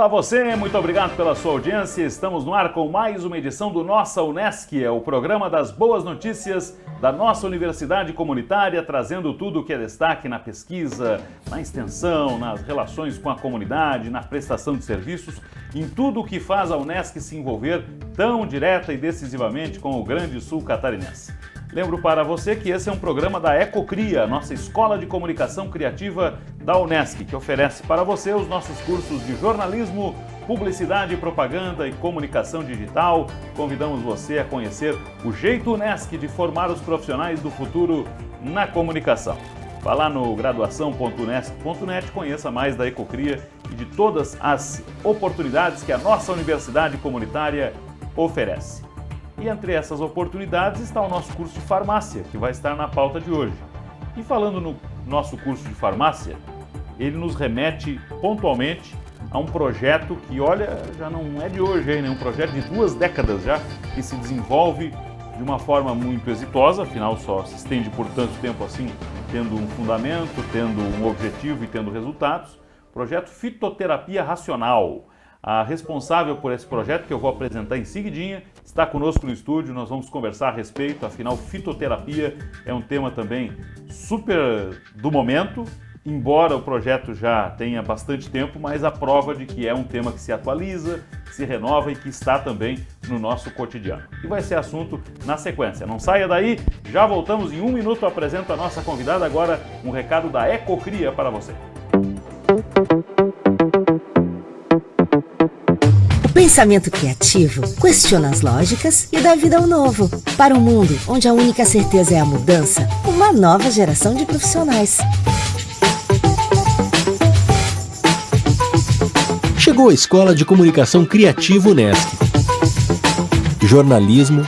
você, muito obrigado pela sua audiência. Estamos no ar com mais uma edição do Nossa Unesc, é o programa das boas notícias da nossa universidade comunitária, trazendo tudo o que é destaque na pesquisa, na extensão, nas relações com a comunidade, na prestação de serviços, em tudo o que faz a Unesc se envolver tão direta e decisivamente com o Grande Sul catarinense. Lembro para você que esse é um programa da Ecocria, nossa Escola de Comunicação Criativa da Unesc, que oferece para você os nossos cursos de jornalismo, publicidade, propaganda e comunicação digital. Convidamos você a conhecer o jeito Unesc de formar os profissionais do futuro na comunicação. Vá lá no graduação.unesc.net, conheça mais da Ecocria e de todas as oportunidades que a nossa universidade comunitária oferece. E entre essas oportunidades está o nosso curso de farmácia, que vai estar na pauta de hoje. E falando no nosso curso de farmácia, ele nos remete pontualmente a um projeto que, olha, já não é de hoje, hein, né? Um projeto de 2 décadas já, que se desenvolve de uma forma muito exitosa, afinal só se estende por tanto tempo assim, tendo um fundamento, tendo um objetivo e tendo resultados. Projeto Fitoterapia Racional. A responsável por esse projeto, que eu vou apresentar em seguidinha, está conosco no estúdio, nós vamos conversar a respeito, afinal fitoterapia é um tema também super do momento, embora o projeto já tenha bastante tempo, mas a prova de que é um tema que se atualiza, que se renova e que está também no nosso cotidiano. E vai ser assunto na sequência. Não saia daí, já voltamos em 1 minuto, eu apresento a nossa convidada, agora um recado da Ecocria para você. Pensamento criativo questiona as lógicas e dá vida ao novo. Para um mundo onde a única certeza é a mudança, uma nova geração de profissionais. Chegou a Escola de Comunicação Criativa Unesc. Jornalismo,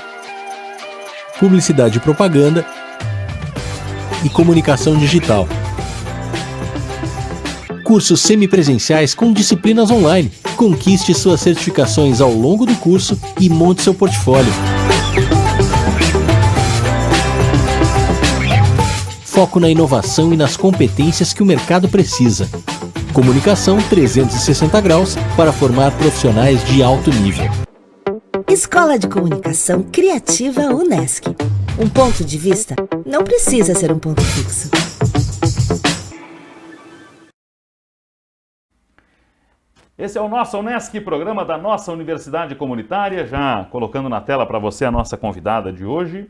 publicidade e propaganda e comunicação digital. Cursos semipresenciais com disciplinas online. Conquiste suas certificações ao longo do curso e monte seu portfólio. Foco na inovação e nas competências que o mercado precisa. Comunicação 360 graus para formar profissionais de alto nível. Escola de Comunicação Criativa Unesc. Um ponto de vista não precisa ser um ponto fixo. Esse é o Nossa Unesc, programa da nossa universidade comunitária, já colocando na tela para você a nossa convidada de hoje,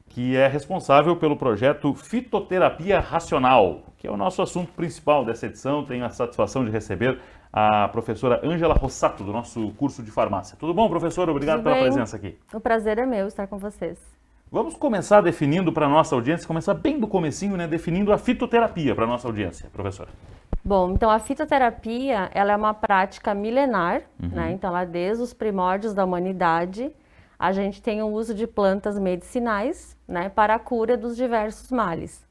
que é responsável pelo projeto Fitoterapia Racional, que é o nosso assunto principal dessa edição. Tenho a satisfação de receber a professora Ângela Rossato, do nosso curso de farmácia. Tudo bom, professora? Obrigado pela presença aqui. O prazer é meu estar com vocês. Vamos começar definindo para a nossa audiência, começar bem do comecinho, né, definindo a fitoterapia para a nossa audiência, professora. Bom, então a fitoterapia, ela é uma prática milenar, né? Então lá desde os primórdios da humanidade, a gente tem o uso de plantas medicinais, né, para a cura dos diversos males.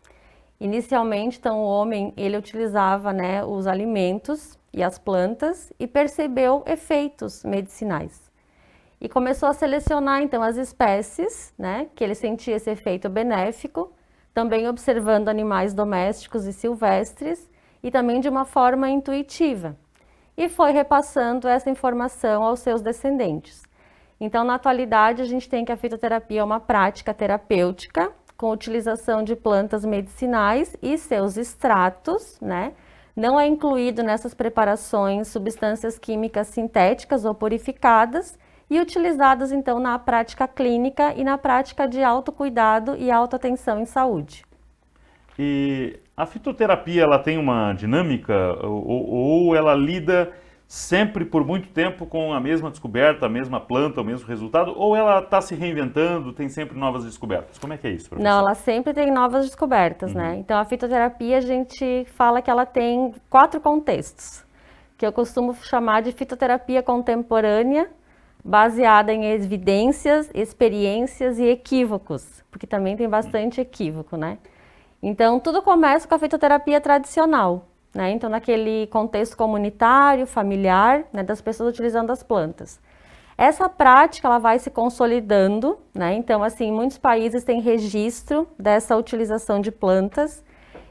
Inicialmente, então, o homem, ele utilizava, né, os alimentos e as plantas e percebeu efeitos medicinais. E começou a selecionar, então, as espécies, né, que ele sentia esse efeito benéfico, também observando animais domésticos e silvestres, e também de uma forma intuitiva, e foi repassando essa informação aos seus descendentes. Então, na atualidade, a gente tem que a fitoterapia é uma prática terapêutica, com utilização de plantas medicinais e seus extratos, né? Não é incluído nessas preparações substâncias químicas sintéticas ou purificadas, e utilizadas, então, na prática clínica e na prática de autocuidado e autoatenção em saúde. E a fitoterapia, ela tem uma dinâmica ou ela lida sempre por muito tempo com a mesma descoberta, a mesma planta, o mesmo resultado, ou ela está se reinventando, tem sempre novas descobertas? Como é que é isso, professor? Não, ela sempre tem novas descobertas, né? Então, a fitoterapia, a gente fala que ela tem 4 contextos, que eu costumo chamar de fitoterapia contemporânea, baseada em evidências, experiências e equívocos, porque também tem bastante equívoco, né? Então, tudo começa com a fitoterapia tradicional, né? Então, naquele contexto comunitário, familiar, né, das pessoas utilizando as plantas. Essa prática, ela vai se consolidando, né? Então, assim, muitos países têm registro dessa utilização de plantas,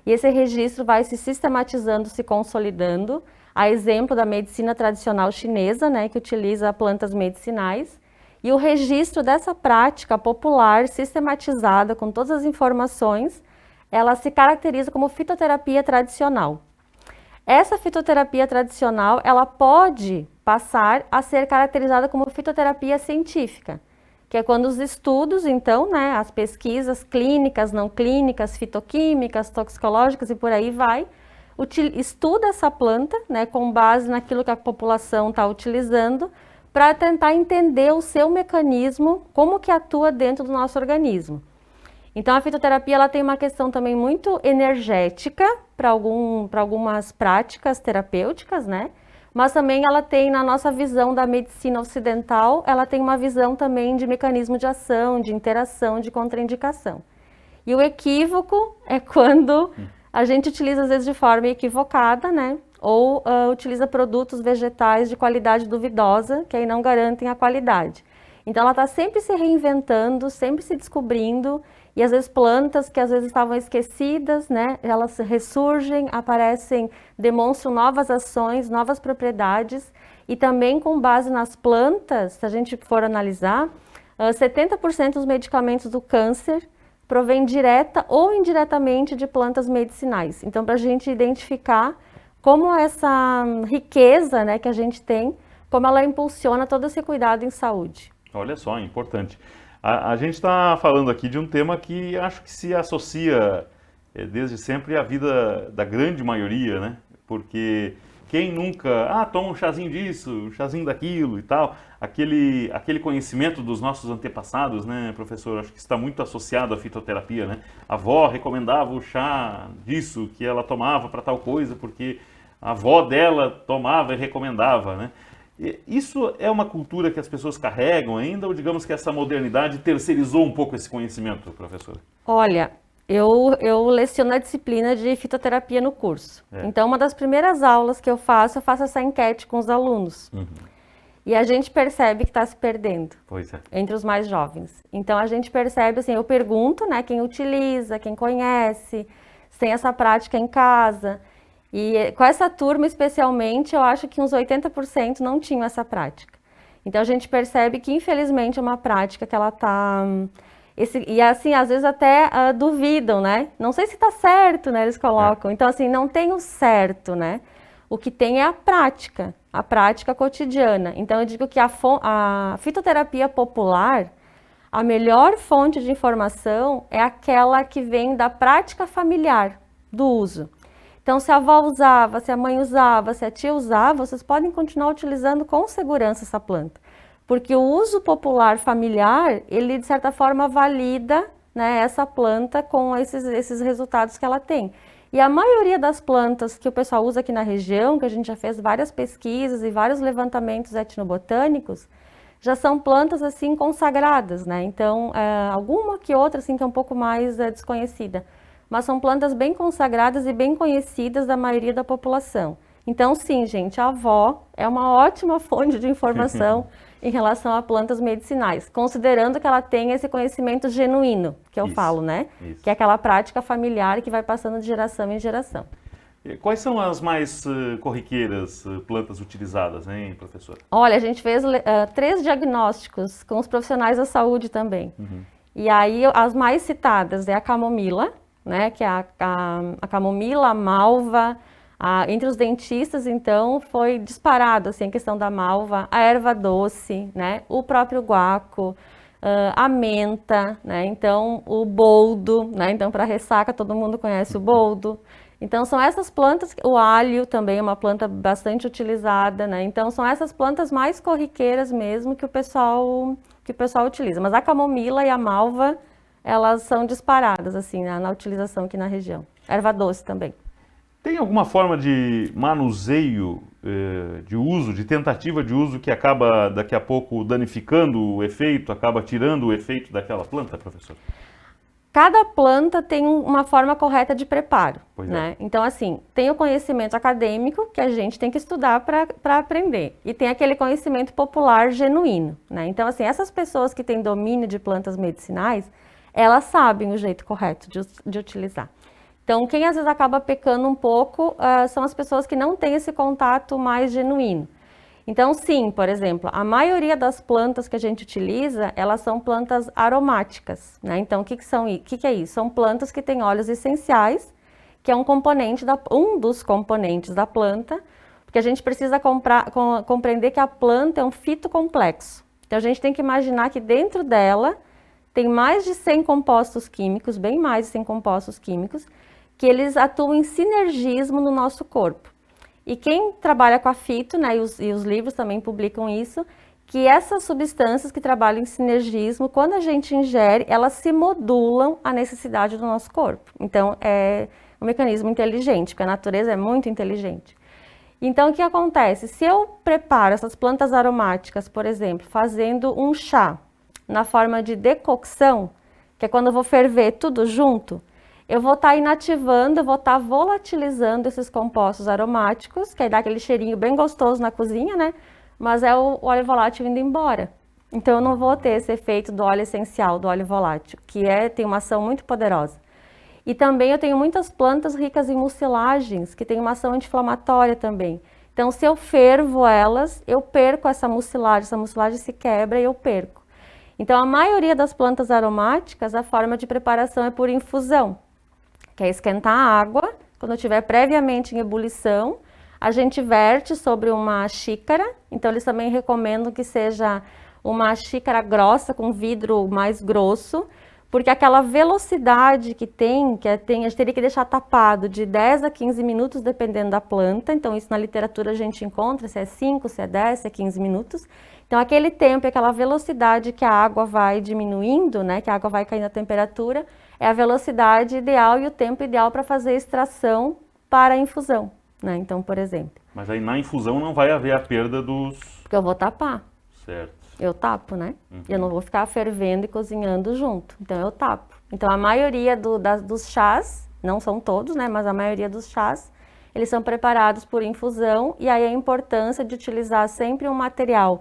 e esse registro vai se sistematizando, se consolidando, a exemplo da medicina tradicional chinesa, né, que utiliza plantas medicinais, e o registro dessa prática popular sistematizada com todas as informações, ela se caracteriza como fitoterapia tradicional. Essa fitoterapia tradicional, ela pode passar a ser caracterizada como fitoterapia científica, que é quando os estudos, então, né, as pesquisas clínicas, não clínicas, fitoquímicas, toxicológicas e por aí vai, estuda essa planta, né, com base naquilo que a população está utilizando, para tentar entender o seu mecanismo, como que atua dentro do nosso organismo. Então, a fitoterapia ela tem uma questão também muito energética para algumas práticas terapêuticas, né? Mas também ela tem, na nossa visão da medicina ocidental, ela tem uma visão também de mecanismo de ação, de interação, de contraindicação. E o equívoco é quando a gente utiliza, às vezes, de forma equivocada, né? Ou utiliza produtos vegetais de qualidade duvidosa, que aí não garantem a qualidade. Então, ela está sempre se reinventando, sempre se descobrindo, e às vezes plantas que às vezes estavam esquecidas, né? Elas ressurgem, aparecem, demonstram novas ações, novas propriedades, e também com base nas plantas, se a gente for analisar, 70% dos medicamentos do câncer provém direta ou indiretamente de plantas medicinais. Então, para a gente identificar como essa riqueza, né, que a gente tem, como ela impulsiona todo esse cuidado em saúde. Olha só, é importante. A gente está falando aqui de um tema que acho que se associa desde sempre à vida da grande maioria, né? Porque quem nunca, toma um chazinho disso, um chazinho daquilo e tal, aquele conhecimento dos nossos antepassados, né, professor? Acho que está muito associado à fitoterapia, né? A avó recomendava o chá disso que ela tomava para tal coisa, porque a avó dela tomava e recomendava, né? Isso é uma cultura que as pessoas carregam ainda, ou digamos que essa modernidade terceirizou um pouco esse conhecimento, professor? Olha, eu leciono a disciplina de fitoterapia no curso. Então, uma das primeiras aulas que eu faço essa enquete com os alunos. E a gente percebe que está se perdendo entre os mais jovens. Então, a gente percebe, assim, eu pergunto, né, quem utiliza, quem conhece, se tem essa prática em casa. E com essa turma, especialmente, eu acho que uns 80% não tinham essa prática. Então, a gente percebe que, infelizmente, é uma prática que ela está... E, assim, às vezes até duvidam, né? Não sei se está certo, né? Eles colocam. Então, assim, não tem o certo, né? O que tem é a prática cotidiana. Então, eu digo que a fitoterapia popular, a melhor fonte de informação é aquela que vem da prática familiar, do uso. Então, se a avó usava, se a mãe usava, se a tia usava, vocês podem continuar utilizando com segurança essa planta. Porque o uso popular familiar, ele de certa forma valida, né, essa planta com esses resultados que ela tem. E a maioria das plantas que o pessoal usa aqui na região, que a gente já fez várias pesquisas e vários levantamentos etnobotânicos, já são plantas assim consagradas, né? Então, alguma que outra assim que é um pouco mais desconhecida. Mas são plantas bem consagradas e bem conhecidas da maioria da população. Então, sim, gente, a avó é uma ótima fonte de informação em relação a plantas medicinais, considerando que ela tem esse conhecimento genuíno, que eu falo, né? Isso. Que é aquela prática familiar que vai passando de geração em geração. E quais são as mais corriqueiras plantas utilizadas, hein, professora? Olha, a gente fez 3 diagnósticos com os profissionais da saúde também. E aí, as mais citadas é a camomila, né, que é a camomila, a malva, entre os dentistas, então, foi disparado, assim, a questão da malva, a erva doce, né, o próprio guaco, a menta, né, então, o boldo, né, então, para ressaca, todo mundo conhece o boldo. Então, são essas plantas, o alho também é uma planta bastante utilizada, né, então, são essas plantas mais corriqueiras mesmo que o pessoal utiliza. Mas a camomila e a malva, elas são disparadas, assim, na utilização aqui na região. Erva doce também. Tem alguma forma de manuseio, de uso, de tentativa de uso que acaba daqui a pouco danificando o efeito, acaba tirando o efeito daquela planta, professor? Cada planta tem uma forma correta de preparo, né? Então, assim, tem o conhecimento acadêmico que a gente tem que estudar para aprender. E tem aquele conhecimento popular genuíno, né? Então, assim, essas pessoas que têm domínio de plantas medicinais, elas sabem o jeito correto de utilizar. Então, quem às vezes acaba pecando um pouco são as pessoas que não têm esse contato mais genuíno. Então, sim, por exemplo, a maioria das plantas que a gente utiliza, elas são plantas aromáticas, né? Então, o que é isso? São plantas que têm óleos essenciais, que é um dos componentes da planta, porque a gente precisa compreender que a planta é um fitocomplexo. Então, a gente tem que imaginar que dentro dela tem mais de 100 compostos químicos, bem mais de 100 compostos químicos, que eles atuam em sinergismo no nosso corpo. E quem trabalha com a fito, né, e os livros também publicam isso, que essas substâncias que trabalham em sinergismo, quando a gente ingere, elas se modulam à necessidade do nosso corpo. Então, é um mecanismo inteligente, porque a natureza é muito inteligente. Então, o que acontece? Se eu preparo essas plantas aromáticas, por exemplo, fazendo um chá na forma de decocção, que é quando eu vou ferver tudo junto, eu vou estar inativando, eu vou estar volatilizando esses compostos aromáticos, que aí dá aquele cheirinho bem gostoso na cozinha, né? Mas é o óleo volátil indo embora. Então, eu não vou ter esse efeito do óleo essencial, do óleo volátil, que tem uma ação muito poderosa. E também eu tenho muitas plantas ricas em mucilagens, que têm uma ação anti-inflamatória também. Então, se eu fervo elas, eu perco essa mucilagem se quebra e eu perco. Então, a maioria das plantas aromáticas, a forma de preparação é por infusão, que é esquentar a água, quando estiver previamente em ebulição, a gente verte sobre uma xícara, então eles também recomendam que seja uma xícara grossa, com vidro mais grosso, porque aquela velocidade que tem, a gente teria que deixar tapado de 10 a 15 minutos, dependendo da planta, então isso na literatura a gente encontra, se é 5, se é 10, se é 15 minutos. Então aquele tempo, aquela velocidade que a água vai diminuindo, né, que a água vai caindo a temperatura, é a velocidade ideal e o tempo ideal para fazer a extração para a infusão, né? Então, por exemplo. Mas aí na infusão não vai haver a perda dos... Porque eu vou tapar. Certo. Eu tapo, né? Eu não vou ficar fervendo e cozinhando junto. Então, eu tapo. Então, a maioria dos chás, não são todos, né? Mas a maioria dos chás, eles são preparados por infusão. E aí a importância de utilizar sempre um material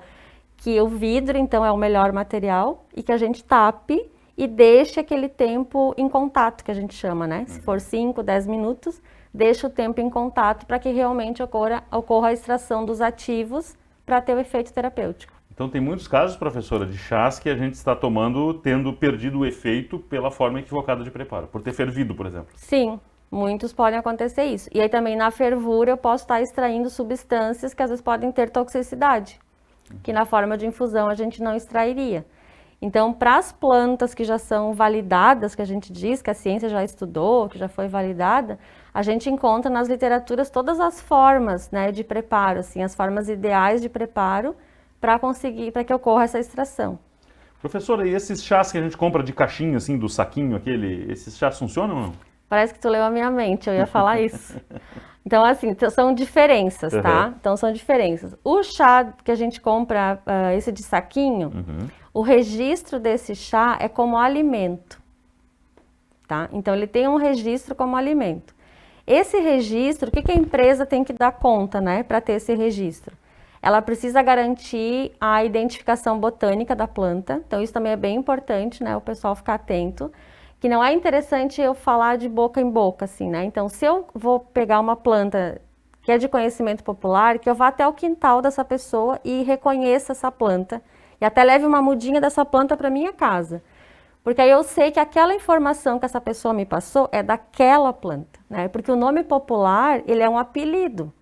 que o vidro, então, é o melhor material. E que a gente tape e deixe aquele tempo em contato, que a gente chama, né? Se for 5, 10 minutos, deixa o tempo em contato para que realmente ocorra a extração dos ativos para ter o efeito terapêutico. Então tem muitos casos, professora, de chás que a gente está tomando tendo perdido o efeito pela forma equivocada de preparo, por ter fervido, por exemplo. Sim, muitos podem acontecer isso. E aí também na fervura eu posso estar extraindo substâncias que às vezes podem ter toxicidade, que na forma de infusão a gente não extrairia. Então, para as plantas que já são validadas, que a gente diz que a ciência já estudou, que já foi validada, a gente encontra nas literaturas todas as formas, né, de preparo, assim, as formas ideais de preparo para que ocorra essa extração. Professora, e esses chás que a gente compra de caixinha, assim, do saquinho esses chás funcionam ou não? Parece que tu leu a minha mente, eu ia falar isso. Então, assim, são diferenças, tá? Então, são diferenças. O chá que a gente compra, esse de saquinho, o registro desse chá é como alimento, tá? Então, ele tem um registro como alimento. Esse registro, o que a empresa tem que dar conta, né, para ter esse registro? Ela precisa garantir a identificação botânica da planta, então isso também é bem importante, né, o pessoal ficar atento, que não é interessante eu falar de boca em boca, assim, né? Então, se eu vou pegar uma planta que é de conhecimento popular, que eu vá até o quintal dessa pessoa e reconheça essa planta, e até leve uma mudinha dessa planta para minha casa. Porque aí eu sei que aquela informação que essa pessoa me passou é daquela planta, né? Porque o nome popular, ele é um apelido.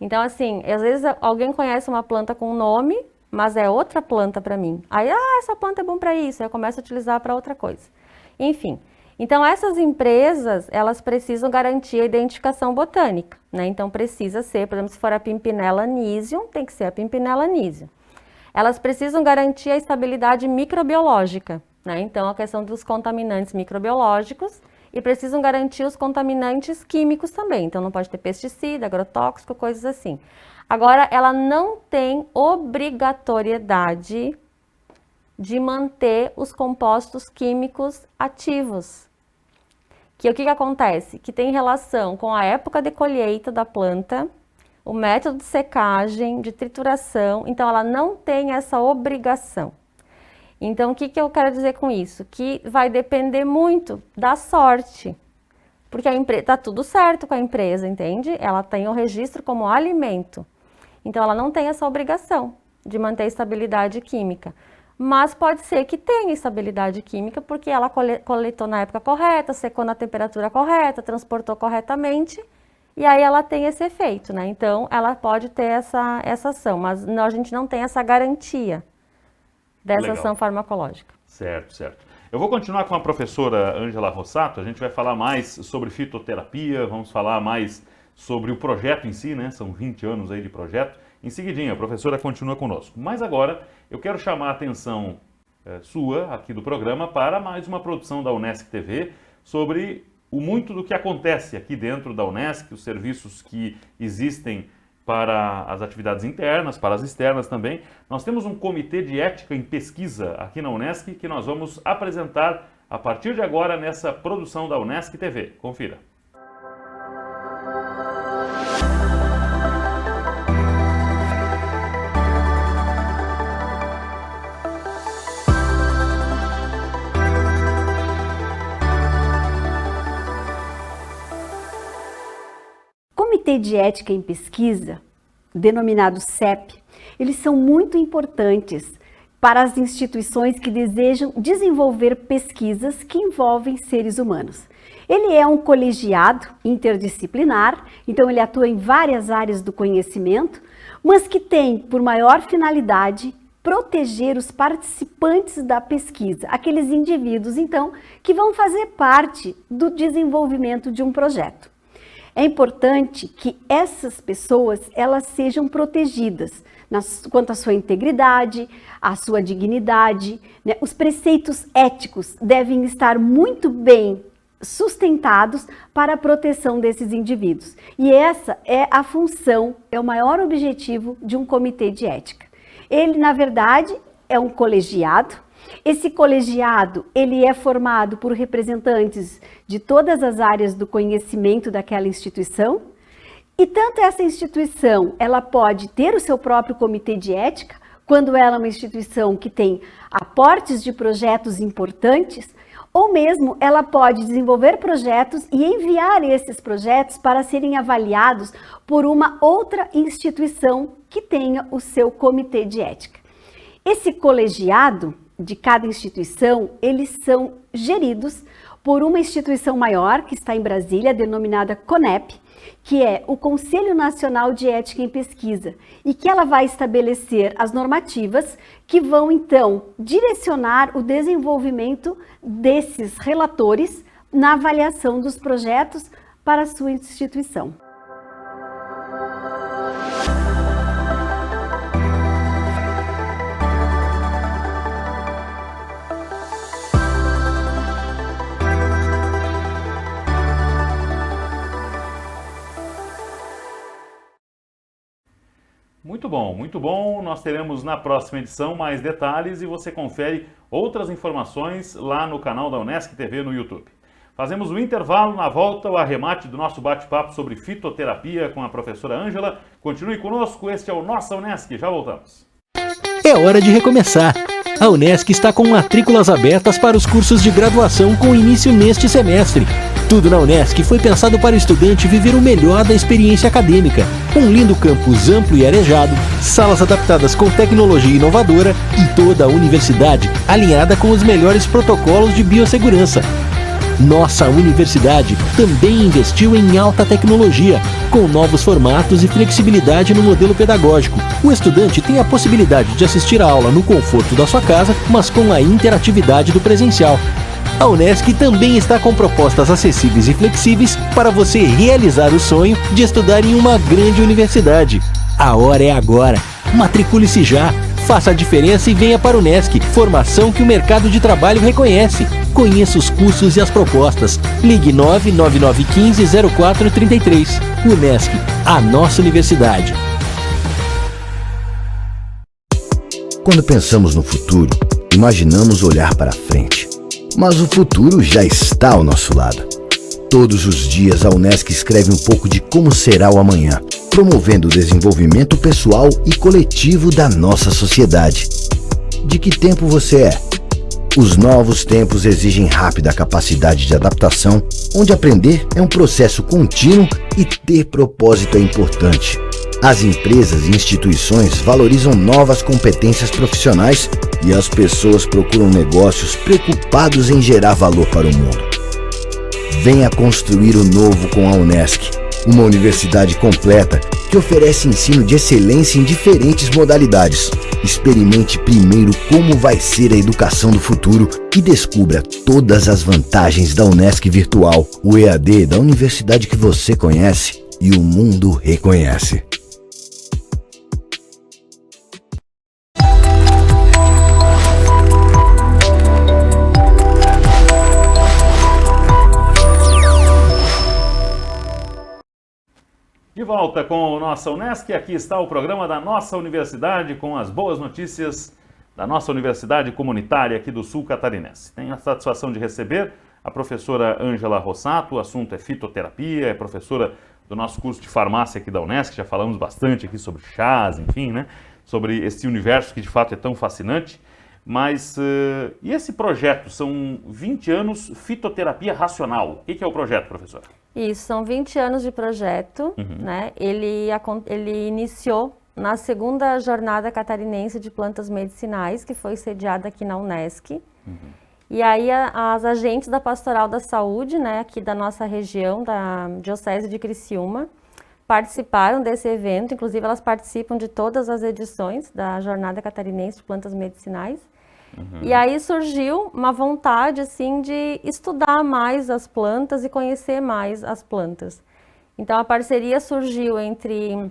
Então, assim, às vezes alguém conhece uma planta com um nome, mas é outra planta para mim. Aí, essa planta é bom para isso, aí eu começo a utilizar para outra coisa. Enfim, então essas empresas, elas precisam garantir a identificação botânica, né? Então precisa ser, por exemplo, se for a Pimpinella anisium, tem que ser a Pimpinella anisium. Elas precisam garantir a estabilidade microbiológica, né? Então a questão dos contaminantes microbiológicos e precisam garantir os contaminantes químicos também. Então não pode ter pesticida, agrotóxico, coisas assim. Agora, ela não tem obrigatoriedade de manter os compostos químicos ativos. Que o que acontece? Que tem relação com a época de colheita da planta, o método de secagem, de trituração, então ela não tem essa obrigação. Então, o que eu quero dizer com isso? Que vai depender muito da sorte. Porque tá tudo certo com a empresa, entende? Ela tem o registro como alimento. Então, ela não tem essa obrigação de manter estabilidade química. Mas pode ser que tenha estabilidade química porque ela coletou na época correta, secou na temperatura correta, transportou corretamente, e aí ela tem esse efeito, né? Então, ela pode ter essa ação, mas a gente não tem essa garantia dessa ação farmacológica. Certo, certo. Eu vou continuar com a professora Ângela Rossato, a gente vai falar mais sobre fitoterapia, vamos falar mais sobre o projeto em si, né? São 20 anos aí de projeto. Em seguidinho, a professora continua conosco. Mas agora, eu quero chamar a atenção sua, aqui do programa, para mais uma produção da Unesc TV sobre o muito do que acontece aqui dentro da Unesc, os serviços que existem para as atividades internas, para as externas também. Nós temos um comitê de ética em pesquisa aqui na Unesc que nós vamos apresentar a partir de agora nessa produção da Unesc TV. Confira. Comitê de Ética em Pesquisa, denominado CEP, eles são muito importantes para as instituições que desejam desenvolver pesquisas que envolvem seres humanos. Ele é um colegiado interdisciplinar, então ele atua em várias áreas do conhecimento, mas que tem por maior finalidade proteger os participantes da pesquisa, aqueles indivíduos, então, que vão fazer parte do desenvolvimento de um projeto. É importante que essas pessoas elas sejam protegidas quanto à sua integridade, à sua dignidade, né? Os preceitos éticos devem estar muito bem sustentados para a proteção desses indivíduos. E essa é a função, é o maior objetivo de um comitê de ética. Ele, na verdade, é um colegiado. Esse colegiado, ele é formado por representantes de todas as áreas do conhecimento daquela instituição, e tanto essa instituição, ela pode ter o seu próprio comitê de ética, quando ela é uma instituição que tem aportes de projetos importantes, ou mesmo ela pode desenvolver projetos e enviar esses projetos para serem avaliados por uma outra instituição que tenha o seu comitê de ética. Esse colegiado de cada instituição, eles são geridos por uma instituição maior que está em Brasília, denominada CONEP, que é o Conselho Nacional de Ética em Pesquisa, e que ela vai estabelecer as normativas que vão, então, direcionar o desenvolvimento desses relatores na avaliação dos projetos para a sua instituição. Muito bom, muito bom. Nós teremos na próxima edição mais detalhes e você confere outras informações lá no canal da Unesc TV no YouTube. Fazemos um intervalo, na volta o arremate do nosso bate-papo sobre fitoterapia com a professora Ângela. Continue conosco, este é o Nossa Unesc, já voltamos. É hora de recomeçar. A Unesc está com matrículas abertas para os cursos de graduação com início neste semestre. Tudo na Unesc foi pensado para o estudante viver o melhor da experiência acadêmica. Um lindo campus amplo e arejado, salas adaptadas com tecnologia inovadora e toda a universidade alinhada com os melhores protocolos de biossegurança. Nossa universidade também investiu em alta tecnologia, com novos formatos e flexibilidade no modelo pedagógico. O estudante tem a possibilidade de assistir a aula no conforto da sua casa, mas com a interatividade do presencial. A Unesc também está com propostas acessíveis e flexíveis para você realizar o sonho de estudar em uma grande universidade. A hora é agora. Matricule-se já. Faça a diferença e venha para a Unesc, formação que o mercado de trabalho reconhece. Conheça os cursos e as propostas. Ligue 99915-0433. Unesc, a nossa universidade. Quando pensamos no futuro, imaginamos olhar para frente. Mas o futuro já está ao nosso lado. Todos os dias a Unesc escreve um pouco de como será o amanhã, promovendo o desenvolvimento pessoal e coletivo da nossa sociedade. De que tempo você é? Os novos tempos exigem rápida capacidade de adaptação, onde aprender é um processo contínuo e ter propósito é importante. As empresas e instituições valorizam novas competências profissionais e as pessoas procuram negócios preocupados em gerar valor para o mundo. Venha construir o novo com a Unesc, uma universidade completa que oferece ensino de excelência em diferentes modalidades. Experimente primeiro como vai ser a educação do futuro e descubra todas as vantagens da Unesc Virtual, o EAD da universidade que você conhece e o mundo reconhece. De volta com o Nossa Unesc, aqui está o programa da nossa universidade com as boas notícias da nossa universidade comunitária aqui do sul catarinense. Tenho a satisfação de receber a professora Ângela Rossato, o assunto é fitoterapia, é professora do nosso curso de farmácia aqui da Unesc, já falamos bastante aqui sobre chás, enfim, né, sobre esse universo que de fato é tão fascinante. Mas, e esse projeto? São 20 anos fitoterapia racional. O que é o projeto, professora? Isso, são 20 anos de projeto, né? Ele iniciou na segunda jornada catarinense de plantas medicinais, que foi sediada aqui na Unesc. E aí as agentes da Pastoral da Saúde, né, aqui da nossa região, da Diocese de Criciúma, participaram desse evento. Inclusive elas participam de todas as edições da Jornada Catarinense de Plantas Medicinais. E aí surgiu uma vontade, assim, de estudar mais as plantas e conhecer mais as plantas. Então, a parceria surgiu entre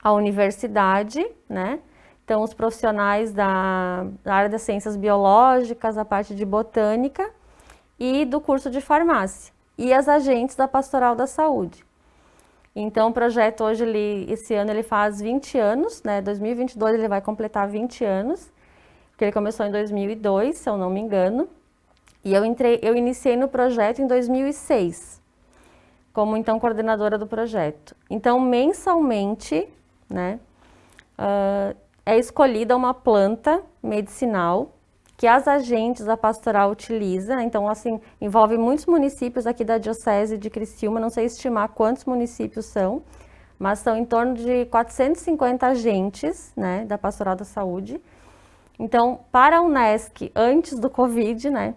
a universidade, né? Então, os profissionais da área das ciências biológicas, a parte de botânica e do curso de farmácia. E as agentes da Pastoral da Saúde. Então, o projeto hoje, esse ano, ele faz 20 anos, né? 2022 ele vai completar 20 anos. Que ele começou em 2002, se eu não me engano, e eu iniciei no projeto em 2006, como então coordenadora do projeto. Então, mensalmente, né, é escolhida uma planta medicinal que as agentes da pastoral utilizam. Então, assim, envolve muitos municípios aqui da Diocese de Criciúma, não sei estimar quantos municípios são, mas são em torno de 450 agentes, né, da Pastoral da Saúde. Então, para a Unesc, antes do Covid, né,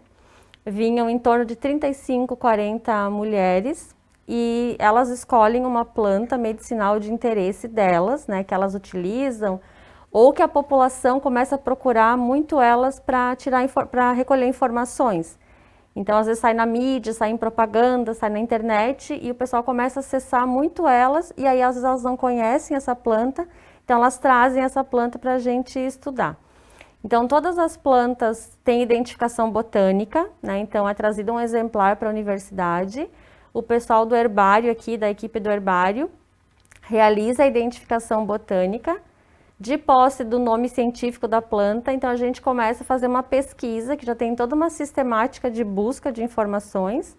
vinham em torno de 35, 40 mulheres e elas escolhem uma planta medicinal de interesse delas, né, que elas utilizam, ou que a população começa a procurar muito elas para recolher informações. Então, às vezes sai na mídia, sai em propaganda, sai na internet e o pessoal começa a acessar muito elas e aí às vezes elas não conhecem essa planta, então elas trazem essa planta para a gente estudar. Então, todas as plantas têm identificação botânica, né? Então, é trazido um exemplar para a universidade. O pessoal do herbário aqui, da equipe do herbário, realiza a identificação botânica de posse do nome científico da planta. Então, a gente começa a fazer uma pesquisa que já tem toda uma sistemática de busca de informações.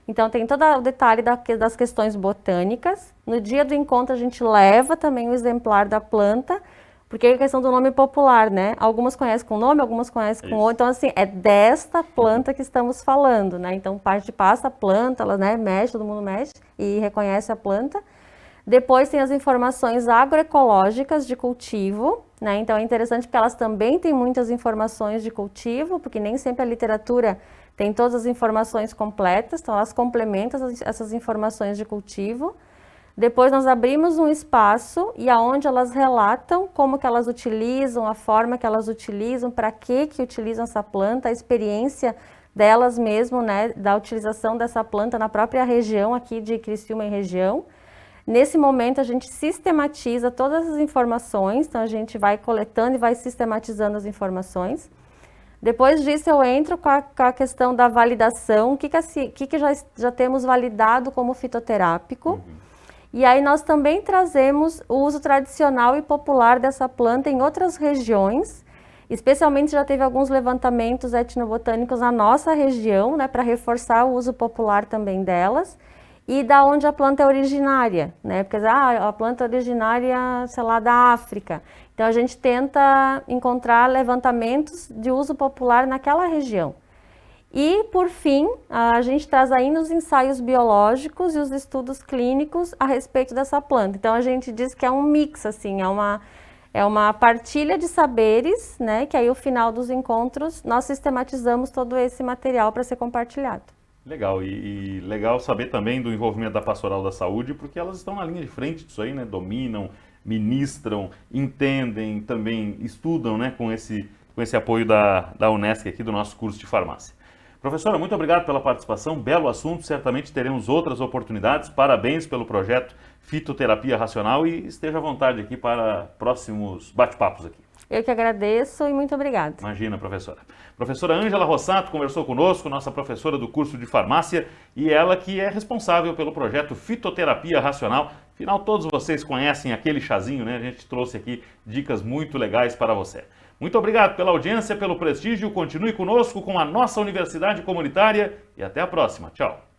Então, tem todo o detalhe das questões botânicas. No dia do encontro, a gente leva também o exemplar da planta, porque é a questão do nome popular, né? Algumas conhecem com nome, algumas conhecem com outro. Então, assim, é desta planta que estamos falando, né? Então, parte passa a planta, ela, né, mexe, todo mundo mexe e reconhece a planta. Depois tem as informações agroecológicas de cultivo, né? Então, é interessante porque elas também têm muitas informações de cultivo, porque nem sempre a literatura tem todas as informações completas, então elas complementam essas informações de cultivo. Depois nós abrimos um espaço e aonde elas relatam como que elas utilizam, a forma que elas utilizam, para que utilizam essa planta, a experiência delas mesmo, né, da utilização dessa planta na própria região aqui de Criciúma e região. Nesse momento a gente sistematiza todas as informações, então a gente vai coletando e vai sistematizando as informações. Depois disso eu entro com a questão da validação, o que já temos validado como fitoterápico. E aí nós também trazemos o uso tradicional e popular dessa planta em outras regiões, especialmente já teve alguns levantamentos etnobotânicos na nossa região, né, para reforçar o uso popular também delas. e da onde a planta é originária, né? Porque a planta é originária, sei lá, da África. Então a gente tenta encontrar levantamentos de uso popular naquela região. E, por fim, a gente traz ainda os ensaios biológicos e os estudos clínicos a respeito dessa planta. Então a gente diz que é um mix, assim, é uma partilha de saberes, né? Que aí, ao final dos encontros, nós sistematizamos todo esse material para ser compartilhado. Legal, e legal saber também do envolvimento da Pastoral da Saúde, porque elas estão na linha de frente disso aí, né? Dominam, ministram, entendem, também estudam, né? Com esse apoio da Unesc aqui do nosso curso de farmácia. Professora, muito obrigado pela participação, belo assunto, certamente teremos outras oportunidades, parabéns pelo projeto Fitoterapia Racional e esteja à vontade aqui para próximos bate-papos aqui. Eu que agradeço e muito obrigada. Imagina, professora. Professora Ângela Rossato conversou conosco, nossa professora do curso de farmácia, e ela que é responsável pelo projeto Fitoterapia Racional. Afinal, todos vocês conhecem aquele chazinho, né? A gente trouxe aqui dicas muito legais para você. Muito obrigado pela audiência, pelo prestígio. Continue conosco com a nossa Universidade Comunitária e até a próxima. Tchau.